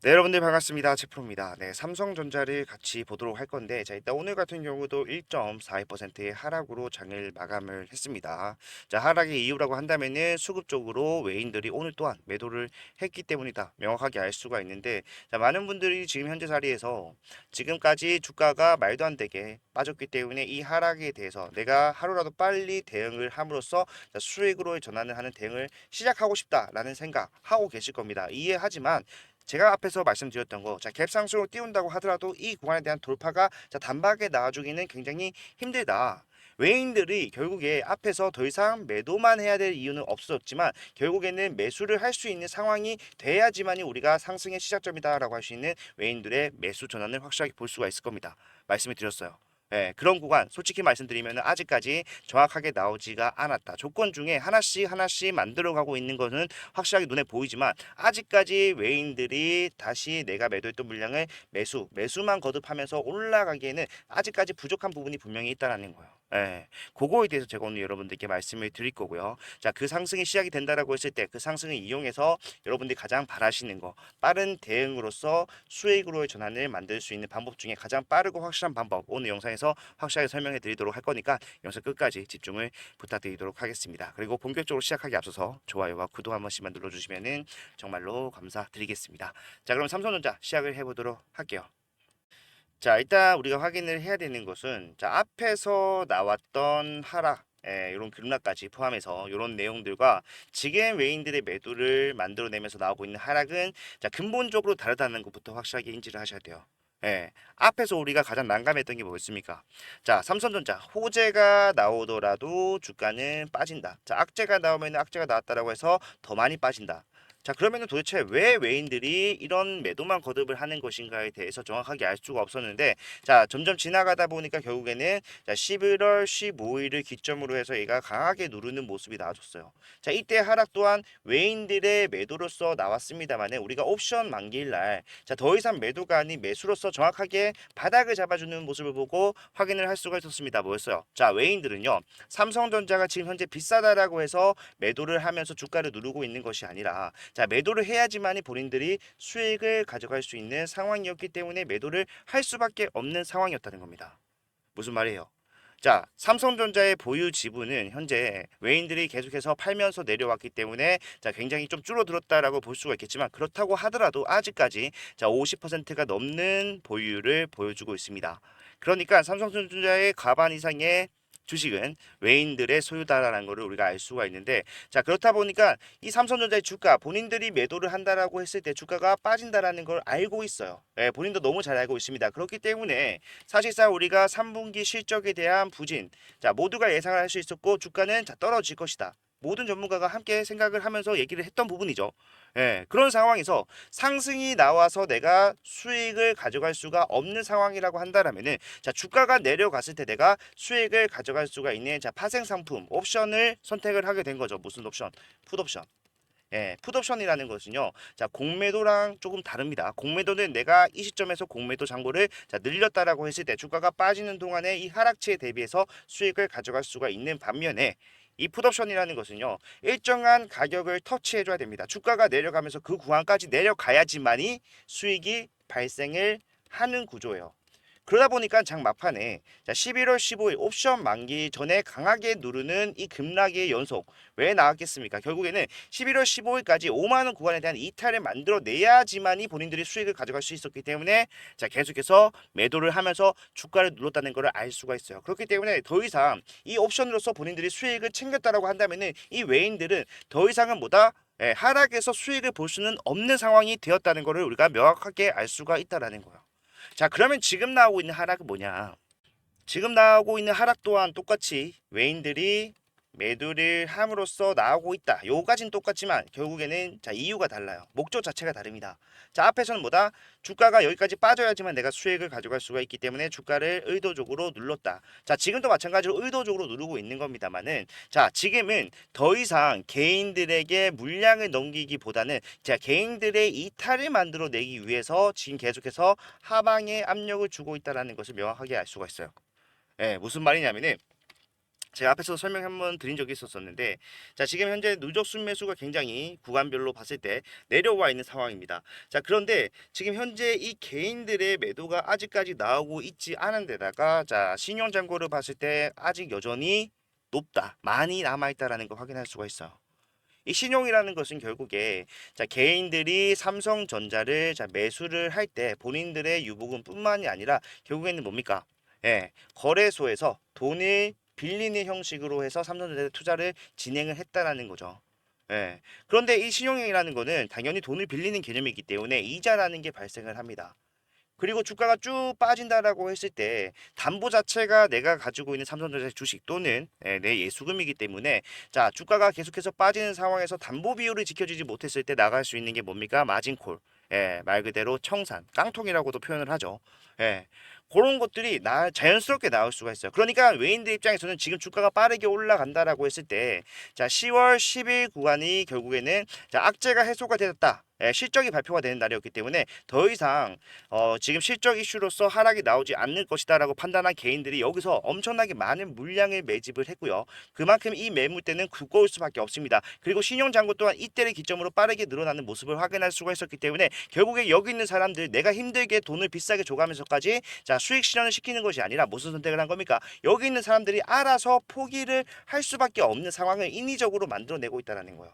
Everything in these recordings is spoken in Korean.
네, 여러분들 반갑습니다. 최프로입니다. 네, 삼성전자를 같이 보도록 할 건데, 자, 일단 오늘 같은 경우도 1.42%의 하락으로 장을 마감을 했습니다. 자, 하락의 이유라고 한다면은 수급적으로 외인들이 오늘 또한 매도를 했기 때문이다. 명확하게 알 수가 있는데, 자, 많은 분들이 지금 현재 자리에서 지금까지 주가가 말도 안 되게 빠졌기 때문에 이 하락에 대해서 내가 하루라도 빨리 대응을 함으로써 자, 수익으로 전환을 하는 대응을 시작하고 싶다라는 생각 하고 계실 겁니다. 이해하지만 제가 앞에서 말씀드렸던 거, 자, 갭상승으로 띄운다고 하더라도 이 구간에 대한 돌파가 자, 단박에 나와주기는 굉장히 힘들다. 외인들이 결국에 앞에서 더 이상 매도만 해야 될 이유는 없었지만 결국에는 매수를 할 수 있는 상황이 돼야지만이 우리가 상승의 시작점이다라고 할 수 있는 외인들의 매수 전환을 확실하게 볼 수가 있을 겁니다. 말씀을 드렸어요. 예, 그런 구간 솔직히 말씀드리면 아직까지 정확하게 나오지가 않았다. 조건 중에 하나씩 하나씩 만들어가고 있는 것은 확실하게 눈에 보이지만 아직까지 외인들이 다시 내가 매도했던 물량을 매수만 거듭하면서 올라가기에는 아직까지 부족한 부분이 분명히 있다라는 거예요. 예, 그거에 대해서 제가 오늘 여러분들께 말씀을 드릴 거고요. 자, 그 상승이 시작이 된다라고 했을 때 그 상승을 이용해서 여러분들이 가장 바라시는 거 빠른 대응으로서 수익으로의 전환을 만들 수 있는 방법 중에 가장 빠르고 확실한 방법 오늘 영상에서 확실하게 설명해 드리도록 할 거니까 영상 끝까지 집중을 부탁드리도록 하겠습니다. 그리고 본격적으로 시작하기 앞서서 좋아요와 구독 한 번씩만 눌러주시면은 정말로 감사드리겠습니다. 자, 그럼 삼성전자 시작을 해보도록 할게요. 자, 일단 우리가 확인을 해야 되는 것은 자, 앞에서 나왔던 하락 이런 급락까지 포함해서 이런 내용들과 지금 외인들의 매도를 만들어내면서 나오고 있는 하락은 자, 근본적으로 다르다는 것부터 확실하게 인지를 하셔야 돼요. 앞에서 우리가 가장 난감했던 게 뭐였습니까? 자, 삼성전자 호재가 나오더라도 주가는 빠진다. 자, 악재가 나오면 악재가 나왔다라고 해서 더 많이 빠진다. 자, 그러면은 도대체 왜 외인들이 이런 매도만 거듭을 하는 것인가에 대해서 정확하게 알 수가 없었는데, 자, 점점 지나가다 보니까 결국에는 자, 11월 15일을 기점으로 해서 얘가 강하게 누르는 모습이 나와줬어요. 자, 이때 하락 또한 외인들의 매도로서 나왔습니다만은 우리가 옵션 만기일 날, 자, 더 이상 매도가 아닌 매수로서 정확하게 바닥을 잡아주는 모습을 보고 확인을 할 수가 있었습니다. 뭐였어요? 자, 외인들은요, 삼성전자가 지금 현재 비싸다라고 해서 매도를 하면서 주가를 누르고 있는 것이 아니라 자, 매도를 해야지만이 본인들이 수익을 가져갈 수 있는 상황이었기 때문에 매도를 할 수밖에 없는 상황이었다는 겁니다. 무슨 말이에요? 자, 삼성전자의 보유 지분은 현재 외인들이 계속해서 팔면서 내려왔기 때문에 자, 굉장히 좀 줄어들었다라고 볼 수가 있겠지만 그렇다고 하더라도 아직까지 자, 50%가 넘는 보유를 보여주고 있습니다. 그러니까 삼성전자의 과반 이상의 주식은 외인들의 소유다라는 것을 우리가 알 수가 있는데 자, 그렇다 보니까 이 삼성전자의 주가 본인들이 매도를 한다라고 했을 때 주가가 빠진다라는 걸 알고 있어요. 본인도 너무 잘 알고 있습니다. 그렇기 때문에 사실상 우리가 3분기 실적에 대한 부진 자, 모두가 예상을 할 수 있었고 주가는 자, 떨어질 것이다. 모든 전문가가 함께 생각을 하면서 얘기를 했던 부분이죠. 그런 상황에서 상승이 나와서 내가 수익을 가져갈 수가 없는 상황이라고 한다면은 자, 주가가 내려갔을 때 내가 수익을 가져갈 수가 있는 자, 파생 상품 옵션을 선택을 하게 된 거죠. 무슨 옵션? 풋옵션. 풋옵션이라는 것은요, 자, 공매도랑 조금 다릅니다. 공매도는 내가 이 시점에서 공매도 잔고를 자, 늘렸다라고 했을 때 주가가 빠지는 동안에 이 하락치에 대비해서 수익을 가져갈 수가 있는 반면에 이 풋옵션이라는 것은요, 일정한 가격을 터치해줘야 됩니다. 주가가 내려가면서 그 구간까지 내려가야지만이 수익이 발생을 하는 구조예요. 그러다 보니까 장 막판에 자, 11월 15일 옵션 만기 전에 강하게 누르는 이 급락의 연속 왜 나왔겠습니까? 결국에는 11월 15일까지 5만 원 구간에 대한 이탈을 만들어내야지만이 본인들이 수익을 가져갈 수 있었기 때문에 자, 계속해서 매도를 하면서 주가를 눌렀다는 것을 알 수가 있어요. 그렇기 때문에 더 이상 이 옵션으로서 본인들이 수익을 챙겼다라고 한다면은 이 외인들은 더 이상은 뭐다? 하락에서 수익을 볼 수는 없는 상황이 되었다는 것을 우리가 명확하게 알 수가 있다라는 거예요. 자, 그러면 지금 나오고 있는 하락은 뭐냐? 지금 나오고 있는 하락 또한 똑같이 외인들이 매도를 함으로써 나오고 있다. 요까지는 똑같지만 결국에는 자, 이유가 달라요. 목적 자체가 다릅니다. 자, 앞에서는 뭐다? 주가가 여기까지 빠져야지만 내가 수익을 가져갈 수가 있기 때문에 주가를 의도적으로 눌렀다. 자, 지금도 마찬가지로 의도적으로 누르고 있는 겁니다만은 자, 지금은 더 이상 개인들에게 물량을 넘기기보다는 자, 개인들의 이탈을 만들어내기 위해서 지금 계속해서 하방에 압력을 주고 있다는 것을 명확하게 알 수가 있어요. 무슨 말이냐면은 제가 앞에서 설명 한번 드린 적이 있었었는데, 자, 지금 현재 누적 순매수가 굉장히 구간별로 봤을 때 내려와 있는 상황입니다. 자, 그런데 지금 현재 이 개인들의 매도가 아직까지 나오고 있지 않은 데다가, 자, 신용 잔고를 봤을 때 아직 여전히 높다, 많이 남아있다라는 걸 확인할 수가 있어요. 이 신용이라는 것은 결국에, 자, 개인들이 삼성전자를, 자, 매수를 할 때 본인들의 유보금뿐만이 아니라 결국에는 뭡니까? 예, 거래소에서 돈을 빌리는 형식으로 해서 삼성전자에 투자를 진행을 했다라는 거죠. 예. 그런데 이 신용이라는 거는 당연히 돈을 빌리는 개념이기 때문에 이자라는 게 발생을 합니다. 그리고 주가가 쭉 빠진다라고 했을 때 담보 자체가 내가 가지고 있는 삼성전자 주식 또는 내 예수금이기 때문에, 자, 주가가 계속해서 빠지는 상황에서 담보 비율을 지켜주지 못했을 때 나갈 수 있는 게 뭡니까? 마진콜. 예, 말 그대로 청산, 깡통이라고도 표현을 하죠. 예. 그런 것들이 자연스럽게 나올 수가 있어요. 그러니까 외인들 입장에서는 지금 주가가 빠르게 올라간다라고 했을 때, 자, 10월 10일 구간이 결국에는, 자, 악재가 해소가 되었다. 예, 실적이 발표가 되는 날이었기 때문에 더 이상 지금 실적 이슈로서 하락이 나오지 않을 것이다라고 판단한 개인들이 여기서 엄청나게 많은 물량을 매집을 했고요. 그만큼 이 매물대는 두꺼울 수밖에 없습니다. 그리고 신용잔고 또한 이때를 기점으로 빠르게 늘어나는 모습을 확인할 수가 있었기 때문에 결국에 여기 있는 사람들, 내가 힘들게 돈을 비싸게 줘가면서까지, 자, 수익 실현을 시키는 것이 아니라 무슨 선택을 한 겁니까? 여기 있는 사람들이 알아서 포기를 할 수밖에 없는 상황을 인위적으로 만들어내고 있다는 거예요.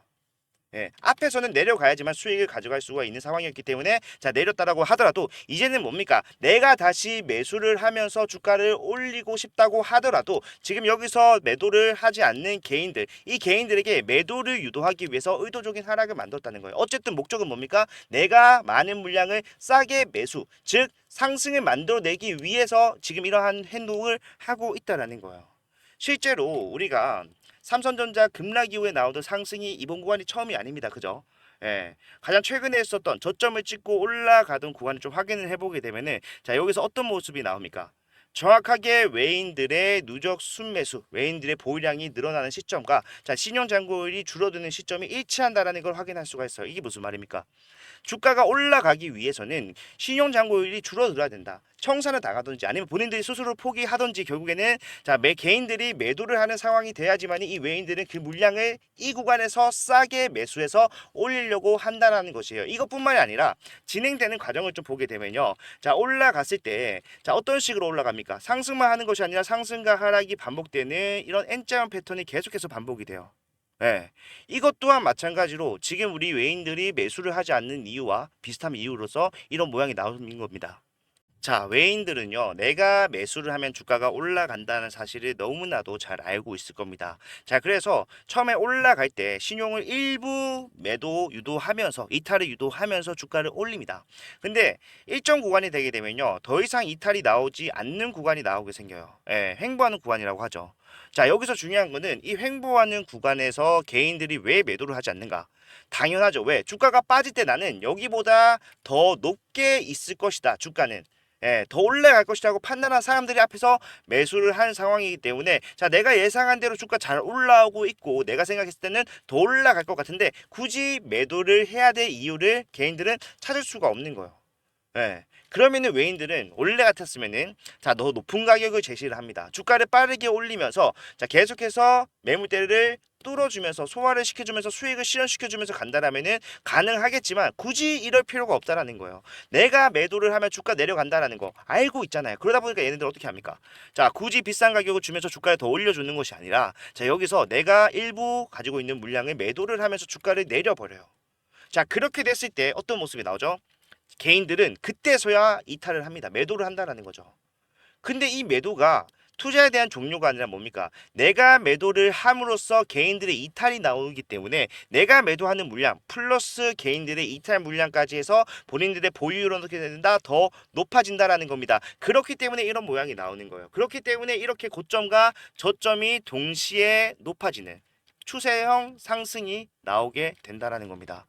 예, 앞에서는 내려가야지만 수익을 가져갈 수가 있는 상황이었기 때문에, 자, 내렸다라고 하더라도 이제는 뭡니까? 내가 다시 매수를 하면서 주가를 올리고 싶다고 하더라도 지금 여기서 매도를 하지 않는 개인들, 이 개인들에게 매도를 유도하기 위해서 의도적인 하락을 만들었다는 거예요. 어쨌든 목적은 뭡니까? 내가 많은 물량을 싸게 매수, 즉 상승을 만들어내기 위해서 지금 이러한 행동을 하고 있다라는 거예요. 실제로 우리가 삼성전자 급락 이후에 나오던 상승이 이번 구간이 처음이 아닙니다. 그죠? 예. 가장 최근에 했었던 저점을 찍고 올라가던 구간을 좀 확인을 해보게 되면은, 자, 여기서 어떤 모습이 나옵니까? 정확하게 외인들의 누적 순매수, 외인들의 보유량이 늘어나는 시점과, 자, 신용잔고율이 줄어드는 시점이 일치한다라는 걸 확인할 수가 있어요. 이게 무슨 말입니까? 주가가 올라가기 위해서는 신용잔고율이 줄어들어야 된다. 청산을 당하든지 아니면 본인들이 스스로 포기하든지 결국에는, 자, 매 개인들이 매도를 하는 상황이 돼야지만 이 외인들은 그 물량을 이 구간에서 싸게 매수해서 올리려고 한다는 것이에요. 이것뿐만이 아니라 진행되는 과정을 좀 보게 되면요. 자, 올라갔을 때, 자, 어떤 식으로 올라갑니까? 상승만 하는 것이 아니라 상승과 하락이 반복되는 이런 N자형 패턴이 계속해서 반복이 돼요. 예. 이것 또한 마찬가지로 지금 우리 외인들이 매수를 하지 않는 이유와 비슷한 이유로서 이런 모양이 나오는 겁니다. 자, 외인들은요, 내가 매수를 하면 주가가 올라간다는 사실을 너무나도 잘 알고 있을 겁니다. 자, 그래서 처음에 올라갈 때 신용을 일부 매도 유도하면서, 이탈을 유도하면서 주가를 올립니다. 근데 일정 구간이 되게 되면요, 더 이상 이탈이 나오지 않는 구간이 나오게 생겨요. 예, 횡보하는 구간이라고 하죠. 자, 여기서 중요한 거는 이 횡보하는 구간에서 개인들이 왜 매도를 하지 않는가? 당연하죠. 왜? 주가가 빠질 때 나는 여기보다 더 높게 있을 것이다, 주가는. 예, 더 올라갈 것이라고 판단한 사람들이 앞에서 매수를 한 상황이기 때문에, 자, 내가 예상한 대로 주가 잘 올라오고 있고 내가 생각했을 때는 더 올라갈 것 같은데 굳이 매도를 해야 될 이유를 개인들은 찾을 수가 없는 거예요. 예. 그러면은 외인들은 원래 같았으면은, 자, 더 높은 가격을 제시를 합니다. 주가를 빠르게 올리면서, 자, 계속해서 매물대를 뚫어주면서 소화를 시켜주면서 수익을 실현시켜주면서 간다라면은 가능하겠지만 굳이 이럴 필요가 없다라는 거예요. 내가 매도를 하면 주가 내려간다라는 거 알고 있잖아요. 그러다 보니까 얘네들 어떻게 합니까? 자, 굳이 비싼 가격을 주면서 주가를 더 올려주는 것이 아니라, 자, 여기서 내가 일부 가지고 있는 물량을 매도를 하면서 주가를 내려버려요. 자, 그렇게 됐을 때 어떤 모습이 나오죠? 개인들은 그때서야 이탈을 합니다. 매도를 한다라는 거죠. 근데 이 매도가 투자에 대한 종료가 아니라 뭡니까? 내가 매도를 함으로써 개인들의 이탈이 나오기 때문에 내가 매도하는 물량 플러스 개인들의 이탈 물량까지 해서 본인들의 보유율은 어떻게 된다? 더 높아진다라는 겁니다. 그렇기 때문에 이런 모양이 나오는 거예요. 그렇기 때문에 이렇게 고점과 저점이 동시에 높아지는 추세형 상승이 나오게 된다라는 겁니다.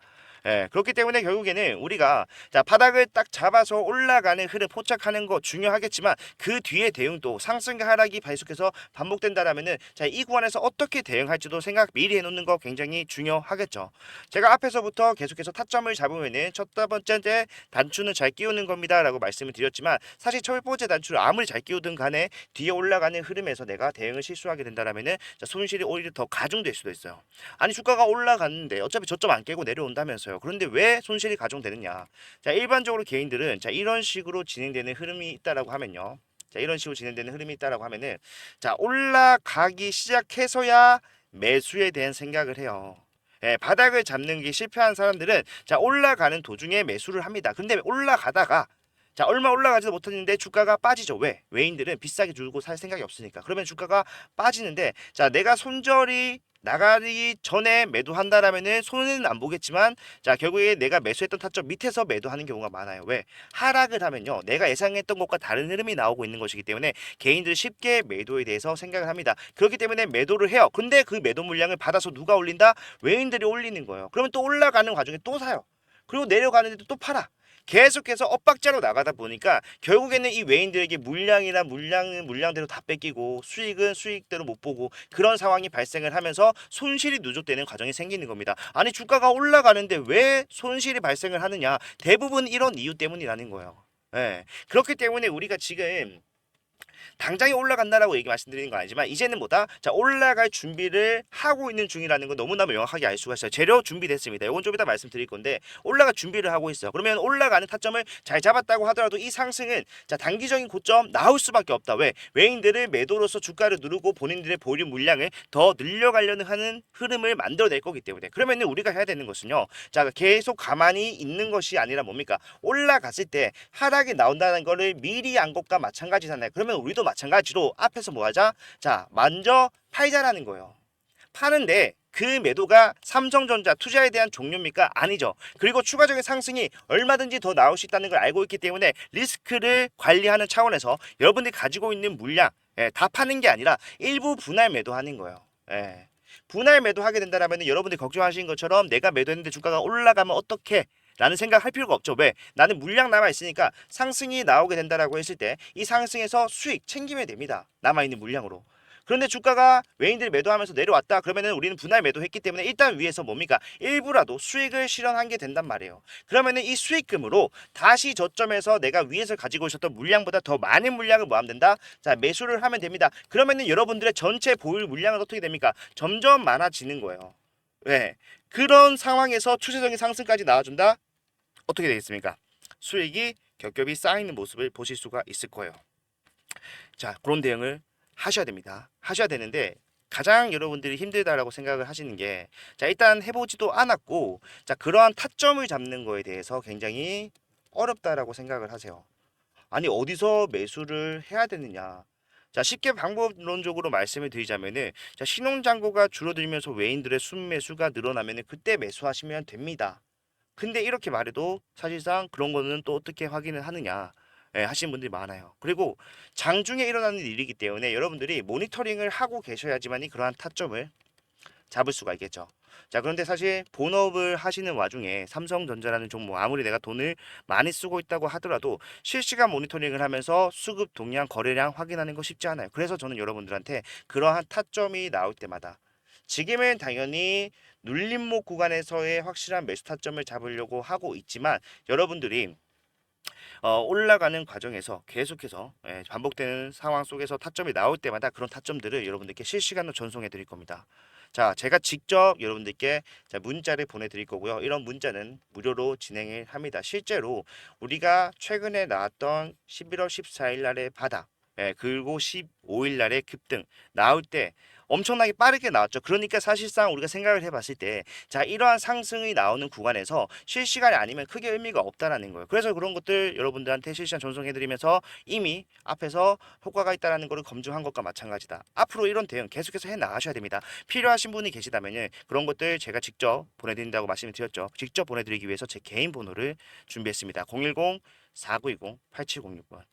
예, 그렇기 때문에 결국에는 우리가 자 바닥을 딱 잡아서 올라가는 흐름 포착하는 거 중요하겠지만 그 뒤에 대응도 상승과 하락이 계속해서 반복된다라면은 자 이 구간에서 어떻게 대응할지도 생각 미리 해놓는 거 굉장히 중요하겠죠. 제가 앞에서부터 계속해서 타점을 잡으면은 첫 번째 단추는 잘 끼우는 겁니다라고 말씀을 드렸지만 사실 첫 번째 단추를 아무리 잘 끼우든 간에 뒤에 올라가는 흐름에서 내가 대응을 실수하게 된다라면은 자 손실이 오히려 더 가중될 수도 있어요. 아니 주가가 올라갔는데 어차피 저점 안 깨고 내려온다면서요. 그런데 왜 손실이 가중되느냐? 자 일반적으로 개인들은 자 이런 식으로 진행되는 흐름이 있다라고 하면요. 자 이런 식으로 진행되는 흐름이 있다라고 하면은 자 올라가기 시작해서야 매수에 대한 생각을 해요. 예, 바닥을 잡는 게 실패한 사람들은 자 올라가는 도중에 매수를 합니다. 근데 올라가다가 자 얼마 올라가지도 못했는데 주가가 빠지죠. 왜? 외인들은 비싸게 주고 살 생각이 없으니까. 그러면 주가가 빠지는데 자 내가 손절이 나가기 전에 매도한다라면은 손해는 안 보겠지만 자 결국에 내가 매수했던 타점 밑에서 매도하는 경우가 많아요. 왜? 하락을 하면요 내가 예상했던 것과 다른 흐름이 나오고 있는 것이기 때문에 개인들이 쉽게 매도에 대해서 생각을 합니다. 그렇기 때문에 매도를 해요. 근데 그 매도 물량을 받아서 누가 올린다? 외인들이 올리는 거예요. 그러면 또 올라가는 과정에 또 사요. 그리고 내려가는데도 또 팔아. 계속해서 엇박자로 나가다 보니까 결국에는 이 외인들에게 물량이나 물량은 물량대로 다 뺏기고 수익은 수익대로 못 보고 그런 상황이 발생을 하면서 손실이 누적되는 과정이 생기는 겁니다. 아니 주가가 올라가는데 왜 손실이 발생을 하느냐? 대부분 이런 이유 때문이라는 거예요. 예. 그렇기 때문에 우리가 지금 당장에 올라간다라고 얘기 말씀드리는 건 아니지만 이제는 뭐다? 자 올라갈 준비를 하고 있는 중이라는 거 너무나 명확하게 알 수가 있어요. 재료 준비됐습니다. 이건 좀 이따 말씀드릴 건데 올라갈 준비를 하고 있어요. 그러면 올라가는 타점을 잘 잡았다고 하더라도 이 상승은 자 단기적인 고점 나올 수밖에 없다. 왜? 외인들을 매도로서 주가를 누르고 본인들의 보유 물량을 더 늘려가려는 하는 흐름을 만들어낼 거기 때문에 그러면은 우리가 해야 되는 것은요. 자 계속 가만히 있는 것이 아니라 뭡니까? 올라갔을 때 하락이 나온다는 거를 미리 안 것과 마찬가지잖아요. 그러면 우리도 마찬가지로 앞에서 뭐 하자? 자, 먼저 팔자라는 거예요. 파는데 그 매도가 삼성전자 투자에 대한 종료입니까? 아니죠. 그리고 추가적인 상승이 얼마든지 더 나올 수 있다는 걸 알고 있기 때문에 리스크를 관리하는 차원에서 여러분들이 가지고 있는 물량 다 파는 게 아니라 일부 분할 매도하는 거예요. 예. 분할 매도하게 된다면 여러분들이 걱정하신 것처럼 내가 매도했는데 주가가 올라가면 어떻게? 라는 생각할 필요가 없죠. 왜? 나는 물량 남아 있으니까 상승이 나오게 된다라고 했을 때 이 상승에서 수익 챙기면 됩니다. 남아 있는 물량으로. 그런데 주가가 외인들이 매도하면서 내려왔다. 그러면은 우리는 분할 매도했기 때문에 일단 위에서 뭡니까? 일부라도 수익을 실현한 게 된단 말이에요. 그러면은 이 수익금으로 다시 저점에서 내가 위에서 가지고 있었던 물량보다 더 많은 물량을 뭐 하면 된다? 자, 매수를 하면 됩니다. 그러면은 여러분들의 전체 보유 물량은 어떻게 됩니까? 점점 많아지는 거예요. 왜? 그런 상황에서 추세적인 상승까지 나와준다? 어떻게 되겠습니까? 수익이 겹겹이 쌓이는 모습을 보실 수가 있을 거예요. 자, 그런 대응을 하셔야 됩니다. 하셔야 되는데 가장 여러분들이 힘들다라고 생각을 하시는 게 자, 일단 해보지도 않았고 자, 그러한 타점을 잡는 거에 대해서 굉장히 어렵다라고 생각을 하세요. 아니, 어디서 매수를 해야 되느냐? 자, 쉽게 방법론적으로 말씀을 드리자면은 자, 신혼장고가 줄어들면서 외인들의 순매수가 늘어나면은 그때 매수하시면 됩니다. 근데 이렇게 말해도 사실상 그런 거는 또 어떻게 확인을 하느냐 하시는 분들이 많아요. 그리고 장중에 일어나는 일이기 때문에 여러분들이 모니터링을 하고 계셔야지만이 그러한 타점을 잡을 수가 있겠죠. 자, 그런데 사실 본업을 하시는 와중에 삼성전자라는 종목 아무리 내가 돈을 많이 쓰고 있다고 하더라도 실시간 모니터링을 하면서 수급 동량 거래량 확인하는 거 쉽지 않아요. 그래서 저는 여러분들한테 그러한 타점이 나올 때마다 지금은 당연히 눌림목 구간에서의 확실한 매수 타점을 잡으려고 하고 있지만 여러분들이 올라가는 과정에서 계속해서 반복되는 상황 속에서 타점이 나올 때마다 그런 타점들을 여러분들께 실시간으로 전송해 드릴 겁니다. 자, 제가 직접 여러분들께 자, 문자를 보내드릴 거고요. 이런 문자는 무료로 진행을 합니다. 실제로 우리가 최근에 나왔던 11월 14일 날의 바닥, 그리고 15일 날의 급등 나올 때 엄청나게 빠르게 나왔죠. 그러니까 사실상 우리가 생각을 해봤을 때, 자, 이러한 상승이 나오는 구간에서 실시간이 아니면 크게 의미가 없다라는 거예요. 그래서 그런 것들 여러분들한테 실시간 전송해드리면서 이미 앞에서 효과가 있다라는 것을 검증한 것과 마찬가지다. 앞으로 이런 대응 계속해서 해 나가셔야 됩니다. 필요하신 분이 계시다면은 그런 것들 제가 직접 보내드린다고 말씀을 드렸죠. 직접 보내드리기 위해서 제 개인 번호를 준비했습니다. 010-4920-8706번.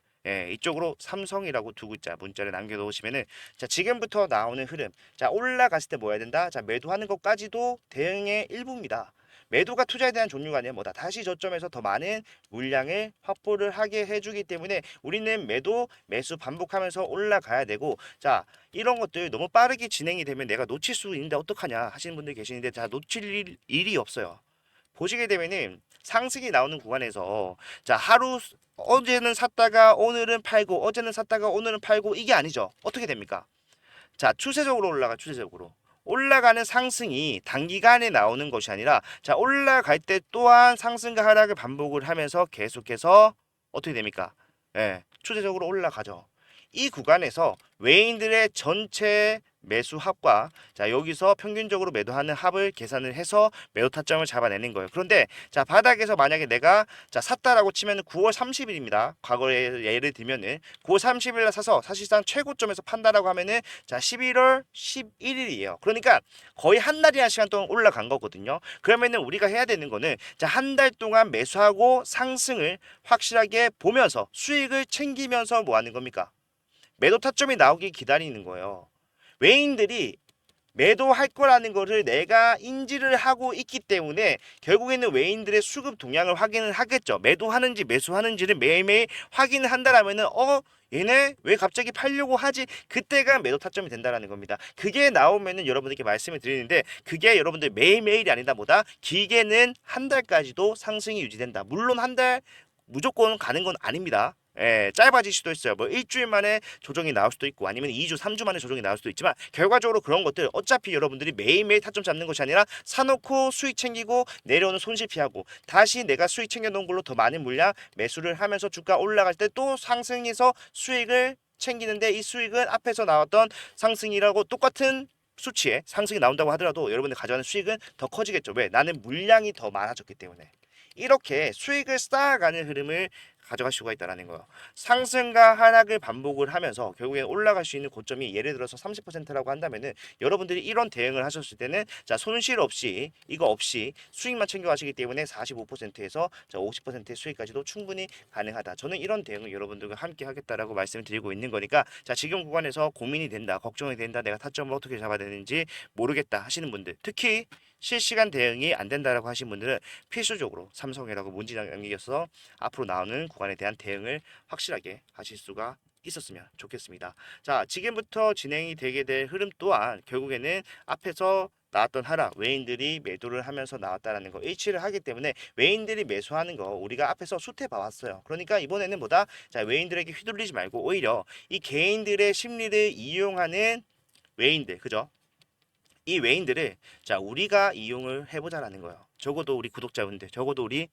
이쪽으로 삼성이라고 두 글자 문자를 남겨놓으시면은 자, 지금부터 나오는 흐름, 자, 올라갔을 때 뭐 해야 된다? 자, 매도하는 것까지도 대응의 일부입니다. 매도가 투자에 대한 종류가 아니라 뭐다. 다시 저점에서 더 많은 물량을 확보를 하게 해주기 때문에 우리는 매도, 매수 반복하면서 올라가야 되고 자 이런 것들 너무 빠르게 진행이 되면 내가 놓칠 수 있는데 어떡하냐 하시는 분들 계시는데 자 놓칠 일이 없어요. 보시게 되면은 상승이 나오는 구간에서 자 하루 어제는 샀다가 오늘은 팔고 어제는 샀다가 오늘은 팔고 이게 아니죠. 어떻게 됩니까? 자 추세적으로 올라가 추세적으로 올라가는 상승이 단기간에 나오는 것이 아니라 자 올라갈 때 또한 상승과 하락을 반복을 하면서 계속해서 어떻게 됩니까? 예, 추세적으로 올라가죠. 이 구간에서 외인들의 전체 매수 합과 자 여기서 평균적으로 매도하는 합을 계산을 해서 매도 타점을 잡아내는 거예요. 그런데 자 바닥에서 만약에 내가 자 샀다라고 치면은 9월 30일입니다. 과거에 예를 들면은 9월 30일에 사서 사실상 최고점에서 판다라고 하면은 자 11월 11일이에요. 그러니까 거의 한 달이나 시간 동안 올라간 거거든요. 그러면은 우리가 해야 되는 거는 자 한 달 동안 매수하고 상승을 확실하게 보면서 수익을 챙기면서 뭐 하는 겁니까? 매도 타점이 나오길 기다리는 거예요. 외인들이 매도할 거라는 것을 내가 인지를 하고 있기 때문에 결국에는 외인들의 수급 동향을 확인을 하겠죠. 매도하는지 매수하는지를 매일매일 확인을 한다라면은 얘네 왜 갑자기 팔려고 하지? 그때가 매도 타점이 된다라는 겁니다. 그게 나오면은 여러분들께 말씀을 드리는데 그게 여러분들 매일매일이 아니다 보다 길게는 한 달까지도 상승이 유지된다. 물론 한 달 무조건 가는 건 아닙니다. 예, 짧아질 수도 있어요. 뭐 일주일 만에 조정이 나올 수도 있고 아니면 2주, 3주 만에 조정이 나올 수도 있지만 결과적으로 그런 것들 어차피 여러분들이 매일매일 타점 잡는 것이 아니라 사놓고 수익 챙기고 내려오는 손실 피하고 다시 내가 수익 챙겨놓은 걸로 더 많은 물량 매수를 하면서 주가 올라갈 때 또 상승해서 수익을 챙기는데 이 수익은 앞에서 나왔던 상승이라고 똑같은 수치에 상승이 나온다고 하더라도 여러분들 가져가는 수익은 더 커지겠죠. 왜? 나는 물량이 더 많아졌기 때문에. 이렇게 수익을 쌓아가는 흐름을 가져갈 수가 있다는 거예요. 상승과 하락을 반복을 하면서 결국에 올라갈 수 있는 고점이 예를 들어서 30%라고 한다면은 여러분들이 이런 대응을 하셨을 때는 자 손실 없이 이거 없이 수익만 챙겨가시기 때문에 45%에서 자 50%의 수익까지도 충분히 가능하다. 저는 이런 대응을 여러분들과 함께 하겠다라고 말씀을 드리고 있는 거니까 자 지금 구간에서 고민이 된다, 걱정이 된다, 내가 타점을 어떻게 잡아야 되는지 모르겠다 하시는 분들 특히 실시간 대응이 안 된다라고 하신 분들은 필수적으로 삼성이라고 문제 남기셔서 앞으로 나오는 구간에 대한 대응을 확실하게 하실 수가 있었으면 좋겠습니다. 자, 지금부터 진행이 되게 될 흐름 또한 결국에는 앞에서 나왔던 하락 외인들이 매도를 하면서 나왔다라는 거 일치를 하기 때문에 외인들이 매수하는 거 우리가 앞에서 수태 봐왔어요. 그러니까 이번에는 뭐다? 자, 외인들에게 휘둘리지 말고 오히려 이 개인들의 심리를 이용하는 외인들, 그죠? 이 외인들을 자 우리가 이용을 해보자라는 거예요. 적어도 우리 구독자분들, 적어도 우리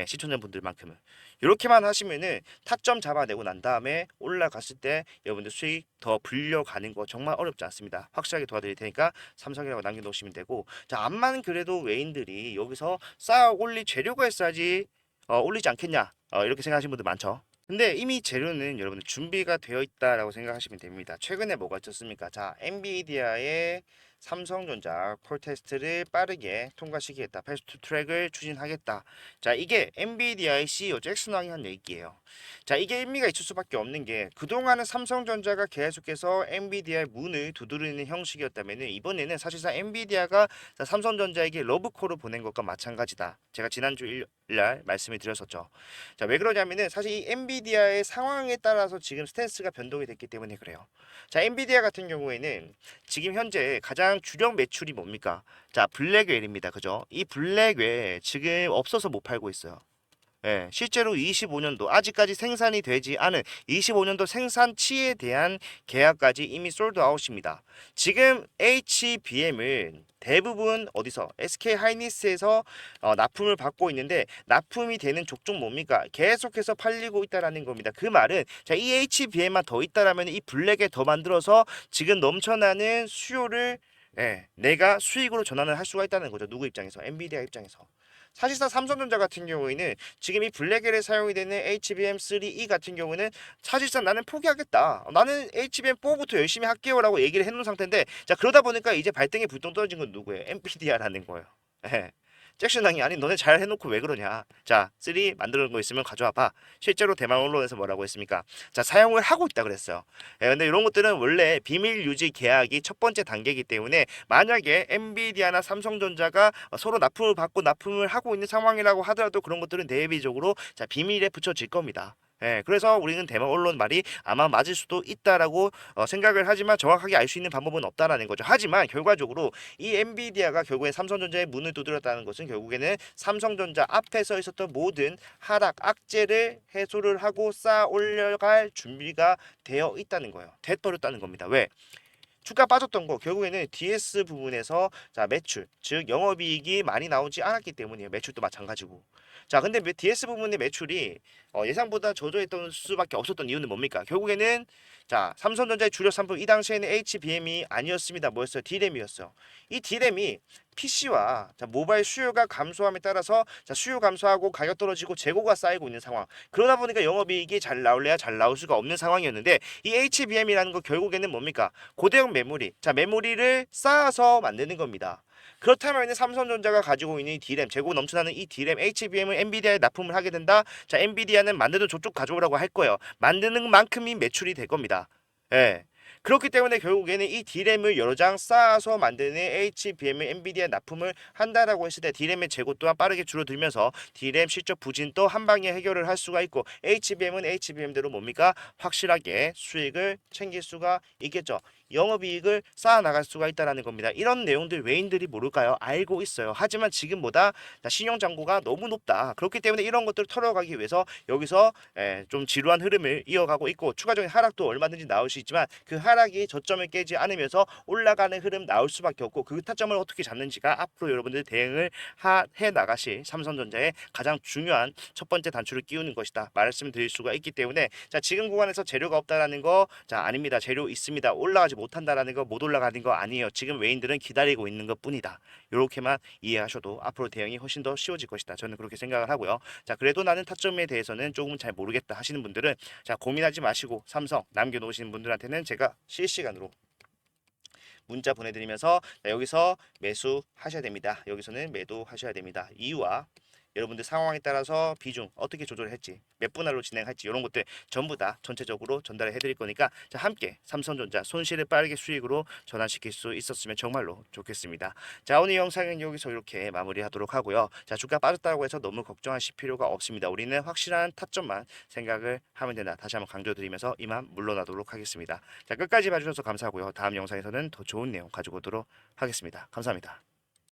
시청자분들만큼은 이렇게만 하시면은 타점 잡아내고 난 다음에 올라갔을 때 여러분들 수익 더 불려가는 거 정말 어렵지 않습니다. 확실하게 도와드릴 테니까 삼성이라고 남겨놓으시면 되고 자 암만 그래도 외인들이 여기서 쌓아 올릴 재료가 있어야지 올리지 않겠냐 이렇게 생각하시는 분들 많죠. 근데 이미 재료는 여러분들 준비가 되어 있다라고 생각하시면 됩니다. 최근에 뭐가 있었습니까? 자, 엔비디아의 삼성전자 콜 테스트를 빠르게 통과시키겠다. 패스트 트랙을 추진하겠다. 자, 이게 엔비디아의 CEO 잭슨 왕이 한 얘기예요. 자, 이게 의미가 있을 수밖에 없는 게 그동안은 삼성전자가 계속해서 엔비디아의 문을 두드리는 형식이었다면 이번에는 사실상 엔비디아가 삼성전자에게 러브콜을 보낸 것과 마찬가지다. 제가 지난주 일날 말씀을 드렸었죠. 자, 왜 그러냐면은 사실 이 엔비디아의 상황에 따라서 지금 스탠스가 변동이 됐기 때문에 그래요. 자, 엔비디아 같은 경우에는 지금 현재 가장 주력 매출이 뭡니까? 자, 블랙웰입니다. 그죠? 이 블랙웰 지금 없어서 못 팔고 있어요. 예, 실제로 25년도 아직까지 생산이 되지 않은 25년도 생산치에 대한 계약까지 이미 솔드 아웃입니다. 지금 HBM을 대부분 어디서 SK 하이닉스에서 납품을 받고 있는데 납품이 되는 족족 뭡니까? 계속해서 팔리고 있다라는 겁니다. 그 말은 자, 이 HBM만 더 있다라면 이 블랙에 더 만들어서 지금 넘쳐나는 수요를 내가 수익으로 전환을 할 수가 있다는 거죠. 누구 입장에서? 엔비디아 입장에서. 사실상 삼성전자 같은 경우에는 지금 이 블랙엘에 사용이 되는 HBM3E 같은 경우는 사실상 나는 포기하겠다. 나는 HBM4부터 열심히 할게요라고 얘기를 해놓은 상태인데 자 그러다 보니까 이제 발등에 불똥 떨어진 건 누구예요? 엔비디아라는 거예요. 예. 잭슨당이 아니 너네 잘 해놓고 왜 그러냐. 자, 3 만드는 거 있으면 가져와봐. 실제로 대만 언론에서 뭐라고 했습니까? 자, 사용을 하고 있다 그랬어요. 예, 근데 이런 것들은 원래 비밀 유지 계약이 첫 번째 단계이기 때문에 만약에 엔비디아나 삼성전자가 서로 납품을 받고 납품을 하고 있는 상황이라고 하더라도 그런 것들은 대비적으로 자, 비밀에 붙여질 겁니다. 예, 그래서 우리는 대만 언론 말이 아마 맞을 수도 있다라고 생각을 하지만 정확하게 알 수 있는 방법은 없다라는 거죠. 하지만 결과적으로 이 엔비디아가 결국엔 삼성전자의 문을 두드렸다는 것은 결국에는 삼성전자 앞에서 있었던 모든 하락 악재를 해소를 하고 쌓아 올려갈 준비가 되어 있다는 거예요. 돼버렸다는 겁니다. 왜? 주가 빠졌던 거 결국에는 DS 부분에서 자 매출 즉 영업이익이 많이 나오지 않았기 때문이에요. 매출도 마찬가지고. 자 근데 DS 부분의 매출이 예상보다 저조했던 수밖에 없었던 이유는 뭡니까? 결국에는 자 삼성전자의 주력 상품 이 당시에는 HBM이 아니었습니다. 뭐였어요? D램이었어요. 이 D램이 PC와 자, 모바일 수요가 감소함에 따라서 자, 수요 감소하고 가격 떨어지고 재고가 쌓이고 있는 상황. 그러다 보니까 영업이익이 잘 나올래야 잘 나올 수가 없는 상황이었는데 이 HBM이라는 거 결국에는 뭡니까? 고대형 메모리. 자, 메모리를 쌓아서 만드는 겁니다. 그렇다면 삼성전자가 가지고 있는 이 D램, 재고 넘쳐나는 이 D램, HBM을 엔비디아에 납품을 하게 된다. 자, 엔비디아는 만드는 저쪽 가져오라고 할 거예요. 만드는 만큼이 매출이 될 겁니다. 예. 그렇기 때문에 결국에는 이 D램을 여러 장 쌓아서 만드는 HBM을 엔비디아 납품을 한다라고 했을 때 D램의 재고 또한 빠르게 줄어들면서 D램 실적 부진도 한 방에 해결을 할 수가 있고 HBM은 HBM대로 뭡니까? 확실하게 수익을 챙길 수가 있겠죠. 영업이익을 쌓아 나갈 수가 있다는 겁니다. 이런 내용들 외인들이 모를까요? 알고 있어요. 하지만 지금보다 신용 잔고가 너무 높다. 그렇기 때문에 이런 것들을 털어가기 위해서 여기서 좀 지루한 흐름을 이어가고 있고 추가적인 하락도 얼마든지 나올 수 있지만 그 하락이 저점을 깨지 않으면서 올라가는 흐름 나올 수밖에 없고 그 타점을 어떻게 잡는지가 앞으로 여러분들 대응을 해 나가실 삼성전자의 가장 중요한 첫 번째 단추를 끼우는 것이다. 말씀드릴 수가 있기 때문에 자 지금 구간에서 재료가 없다라는 거 자 아닙니다. 재료 있습니다. 올라가지 못한다라는 거 못 올라가는 거 아니에요. 지금 외인들은 기다리고 있는 것 뿐이다. 이렇게만 이해하셔도 앞으로 대응이 훨씬 더 쉬워질 것이다. 저는 그렇게 생각을 하고요. 자 그래도 나는 타점에 대해서는 조금 잘 모르겠다 하시는 분들은 자 고민하지 마시고 삼성 남겨놓으시는 분들한테는 제가 실시간으로 문자 보내드리면서 자, 여기서 매수하셔야 됩니다. 여기서는 매도하셔야 됩니다. 이유와 여러분들 상황에 따라서 비중 어떻게 조절할지 몇 분할로 진행할지 이런 것들 전부 다 전체적으로 전달해 드릴 거니까 자 함께 삼성전자 손실을 빠르게 수익으로 전환시킬 수 있었으면 정말로 좋겠습니다. 자 오늘 영상은 여기서 이렇게 마무리하도록 하고요. 자 주가 빠졌다고 해서 너무 걱정하실 필요가 없습니다. 우리는 확실한 타점만 생각을 하면 된다. 다시 한번 강조드리면서 이만 물러나도록 하겠습니다. 자 끝까지 봐주셔서 감사하고요. 다음 영상에서는 더 좋은 내용 가지고 오도록 하겠습니다. 감사합니다.